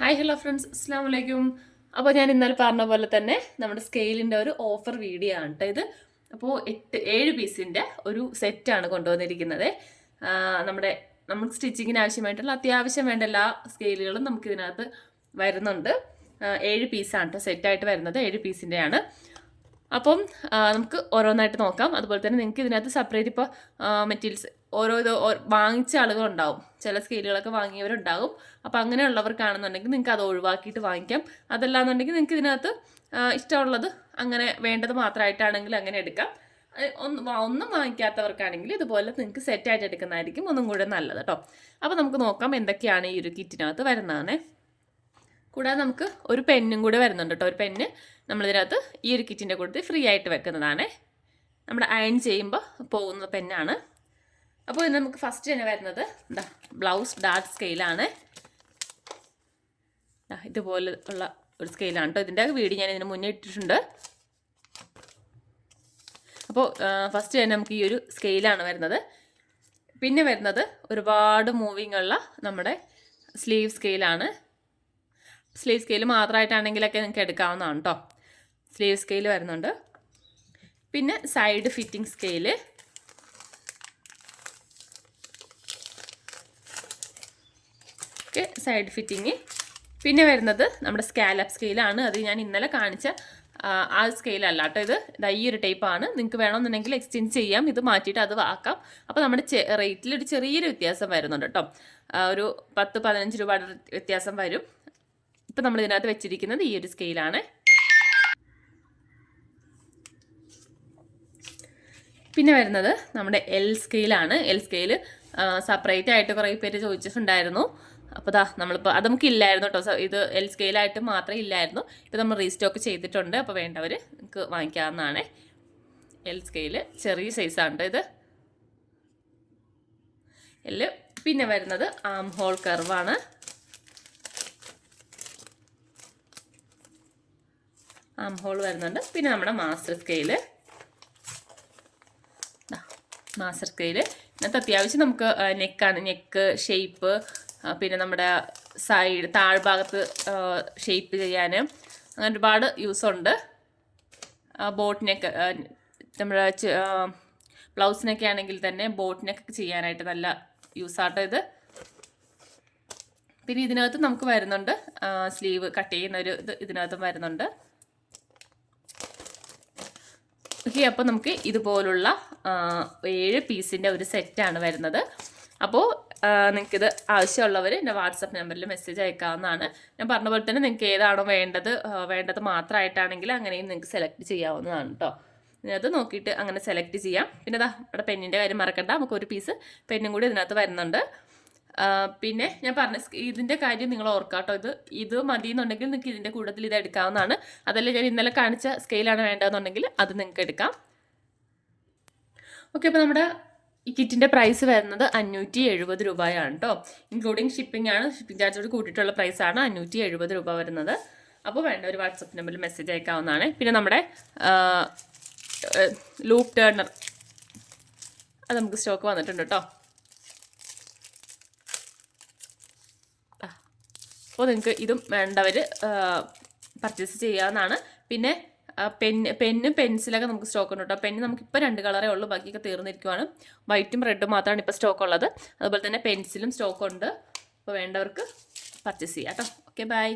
Hi hello friends, അസ്സാം വലൈക്കും. അപ്പോൾ ഞാൻ ഇന്നലെ പറഞ്ഞ പോലെ തന്നെ നമ്മുടെ സ്കെയിലിൻ്റെ ഒരു ഓഫർ വീഡിയോ ആണ് കേട്ടോ ഇത്. അപ്പോൾ 7 പീസിൻ്റെ ഒരു സെറ്റാണ് കൊണ്ടുവന്നിരിക്കുന്നത്. നമ്മുടെ നമുക്ക് സ്റ്റിച്ചിങ്ങിന് ആവശ്യമായിട്ടുള്ള അത്യാവശ്യം വേണ്ട എല്ലാ സ്കെയിലുകളും നമുക്കിതിനകത്ത് വരുന്നുണ്ട്. 7 പീസാണ് കേട്ടോ സെറ്റായിട്ട് വരുന്നത്, 7 പീസിൻ്റെയാണ്. അപ്പം നമുക്ക് ഓരോന്നായിട്ട് നോക്കാം. അതുപോലെ തന്നെ നിങ്ങൾക്ക് ഇതിനകത്ത് സെപ്പറേറ്റ് ഇപ്പോൾ മെറ്റീരിയൽസ് ഓരോ വാങ്ങിച്ച ആളുകളുണ്ടാവും, ചില സ്കെയിലുകളൊക്കെ വാങ്ങിയവരുണ്ടാകും. അപ്പോൾ അങ്ങനെയുള്ളവർക്കാണെന്നുണ്ടെങ്കിൽ നിങ്ങൾക്ക് അത് ഒഴിവാക്കിയിട്ട് വാങ്ങിക്കാം. അതല്ലാന്നുണ്ടെങ്കിൽ നിങ്ങൾക്ക് ഇതിനകത്ത് ഇഷ്ടമുള്ളത് അങ്ങനെ വേണ്ടത് മാത്രമായിട്ടാണെങ്കിൽ അങ്ങനെ എടുക്കാം. ഒന്നും വാങ്ങിക്കാത്തവർക്കാണെങ്കിൽ ഇതുപോലെ നിങ്ങൾക്ക് സെറ്റായിട്ട് എടുക്കുന്നതായിരിക്കും ഒന്നും കൂടെ നല്ലത് കേട്ടോ. അപ്പോൾ നമുക്ക് നോക്കാം എന്തൊക്കെയാണ് ഈ ഒരു കിറ്റിനകത്ത് വരുന്നതാണ്. കൂടാതെ നമുക്ക് ഒരു പെന്നും കൂടെ വരുന്നുണ്ട് കേട്ടോ. ഒരു പെന്ന് നമ്മളിതിനകത്ത് ഈ ഒരു കിറ്റിൻ്റെ കൂട്ടത്തിൽ ഫ്രീ ആയിട്ട് വെക്കുന്നതാണ്. നമ്മുടെ അയൺ ചെയ്യുമ്പോൾ പോകുന്ന പെന്നാണ്. അപ്പോൾ ഇത് നമുക്ക് ഫസ്റ്റ് തന്നെ വരുന്നത് എന്താ, ബ്ലൗസ് ഡാർക്ക് സ്കെയിലാണ്. ഇതുപോലെ ഉള്ള ഒരു സ്കെയിലാണ് കേട്ടോ. ഇതിൻ്റെ വീഡിയോ ഞാൻ ഇതിന് മുന്നേ ഇട്ടിട്ടുണ്ട്. അപ്പോൾ ഫസ്റ്റ് തന്നെ നമുക്ക് ഈ ഒരു സ്കെയിലാണ് വരുന്നത്. പിന്നെ വരുന്നത് ഒരുപാട് മൂവിങ് ഉള്ള നമ്മുടെ സ്ലീവ് സ്കെയിലാണ്. സ്ലീവ് സ്കെയിൽ മാത്രമായിട്ടാണെങ്കിലൊക്കെ നിങ്ങൾക്ക് എടുക്കാവുന്നതാണ് കേട്ടോ. സ്ലീവ് സ്കെയിൽ വരുന്നുണ്ട്. പിന്നെ side fitting scale, okay, side fitting. പിന്നെ വരുന്നത് നമ്മുടെ സ്കാലപ്പ് സ്കെയിലാണ്. അത് ഞാൻ ഇന്നലെ കാണിച്ച ആ സ്കെയിലല്ല കേട്ടോ. ഇത് ഈ ഒരു ടൈപ്പാണ്. നിങ്ങൾക്ക് വേണമെന്നുണ്ടെങ്കിൽ എക്സ്ചേഞ്ച് ചെയ്യാം, ഇത് മാറ്റിയിട്ട് അത് ആക്കാം. അപ്പോൾ നമ്മുടെ റേറ്റിൽ ഒരു ചെറിയൊരു വ്യത്യാസം വരുന്നുണ്ട് കേട്ടോ. ഒരു 10-15 രൂപയുടെ വ്യത്യാസം വരും. ഇപ്പം നമ്മൾ ഇതിനകത്ത് വെച്ചിരിക്കുന്നത് ഈ ഒരു സ്കെയിലാണ്. പിന്നെ വരുന്നത് നമ്മുടെ എൽ സ്കെയിലാണ്. എൽ സ്കെയിൽ സെപ്പറേറ്റ് ആയിട്ട് കുറേ പേര് ചോദിച്ചിട്ടുണ്ടായിരുന്നു. അപ്പോൾ നമ്മളിപ്പോൾ അത് നമുക്ക് ഇല്ലായിരുന്നു കേട്ടോ. ഇത് എൽ സ്കെയിലായിട്ട് മാത്രമേ ഇല്ലായിരുന്നു. ഇപ്പോൾ നമ്മൾ റീസ്റ്റോക്ക് ചെയ്തിട്ടുണ്ട്. അപ്പോൾ വേണ്ടവർ നമുക്ക് വാങ്ങിക്കാവുന്നതാണ്. എൽ സ്കെയിൽ ചെറിയ സൈസാണ് കേട്ടോ ഇത് എൽ. പിന്നെ വരുന്നത് ആം ഹോൾ കർവാണ്. ആം ഹോൾ വരുന്നുണ്ട്. പിന്നെ നമ്മുടെ മാസ്റ്റർ സ്കെയില്, മാസ്റ്റർ സ്കെയില് ഇന്നത്തെ അത്യാവശ്യം നമുക്ക് നെക്കാണ്, നെക്ക് ഷേപ്പ്, പിന്നെ നമ്മുടെ സൈഡ് താഴ്ഭാഗത്ത് ഷേപ്പ് ചെയ്യാൻ അങ്ങനെ ഒരുപാട് യൂസുണ്ട്. ബോട്ടിനൊക്കെ നമ്മുടെ ബ്ലൗസിനൊക്കെ ആണെങ്കിൽ തന്നെ ബോട്ടിനൊക്കെ ചെയ്യാനായിട്ട് നല്ല യൂസാട്ടോ ഇത്. പിന്നെ ഇതിനകത്ത് നമുക്ക് വരുന്നുണ്ട് സ്ലീവ് കട്ട് ചെയ്യുന്ന ഒരു ഇത് ഇതിനകത്തും വരുന്നുണ്ട്. ഓക്കെ, അപ്പോൾ നമുക്ക് ഇതുപോലുള്ള 7 പീസിൻ്റെ ഒരു സെറ്റാണ് വരുന്നത്. അപ്പോൾ നിങ്ങൾക്കിത് ആവശ്യമുള്ളവർ എൻ്റെ വാട്സപ്പ് നമ്പറിൽ മെസ്സേജ് അയക്കാവുന്നതാണ്. ഞാൻ പറഞ്ഞ പോലെ തന്നെ നിങ്ങൾക്ക് ഏതാണോ വേണ്ടത് മാത്രമായിട്ടാണെങ്കിൽ അങ്ങനെയും നിങ്ങൾക്ക് സെലക്ട് ചെയ്യാവുന്നതാണ് കേട്ടോ. ഇതിനകത്ത് നോക്കിയിട്ട് അങ്ങനെ സെലക്ട് ചെയ്യാം. പിന്നെ ഇവിടെ പെന്നിൻ്റെ കാര്യം മറക്കണ്ട, നമുക്ക് ഒരു പീസ് പെന്നും കൂടി ഇതിനകത്ത് വരുന്നുണ്ട്. പിന്നെ ഞാൻ പറഞ്ഞ ഇതിൻ്റെ കാര്യം നിങ്ങൾ ഓർക്കാം കേട്ടോ. ഇത് മതി എന്നുണ്ടെങ്കിൽ നിങ്ങൾക്ക് ഇതിൻ്റെ കൂട്ടത്തിൽ ഇത് എടുക്കാവുന്നതാണ്. അതല്ല ഞാൻ ഇന്നലെ കാണിച്ച സ്കെയിലാണ് വേണ്ടതെന്നുണ്ടെങ്കിൽ അത് നിങ്ങൾക്ക് എടുക്കാം. ഓക്കെ, അപ്പോൾ നമ്മുടെ ഈ കിറ്റിൻ്റെ പ്രൈസ് വരുന്നത് 570 രൂപയാണ് കേട്ടോ. ഇൻക്ലൂഡിങ് ഷിപ്പിംഗ് ആണ്. ഷിപ്പിംഗ് ചാർജോട് കൂട്ടിയിട്ടുള്ള പ്രൈസാണ് 570 രൂപ വരുന്നത്. അപ്പോൾ വേണ്ട ഒരു വാട്സപ്പ് നമ്പറിൽ മെസ്സേജ് അയക്കാവുന്നതാണ്. പിന്നെ നമ്മുടെ ലൂപ്പ് ടേർണർ അത് നമുക്ക് സ്റ്റോക്ക് വന്നിട്ടുണ്ട് കേട്ടോ. അപ്പോൾ നിങ്ങൾക്ക് ഇതും വേണ്ടവർ പർച്ചേസ് ചെയ്യാവുന്നതാണ്. പിന്നെ പെന്നും പെൻസിലൊക്കെ നമുക്ക് സ്റ്റോക്ക് ഉണ്ട് കേട്ടോ. പെന്ന് നമുക്കിപ്പോൾ 2 കളറേ ഉള്ളൂ, ബാക്കിയൊക്കെ തീർന്നിരിക്കുവാണ്. വൈറ്റും റെഡും മാത്രമാണ് ഇപ്പോൾ സ്റ്റോക്ക് ഉള്ളത്. അതുപോലെ തന്നെ പെൻസിലും സ്റ്റോക്ക് ഉണ്ട്. അപ്പോൾ വേണ്ടവർക്ക് പർച്ചേസ് ചെയ്യാം കേട്ടോ. Okay, by.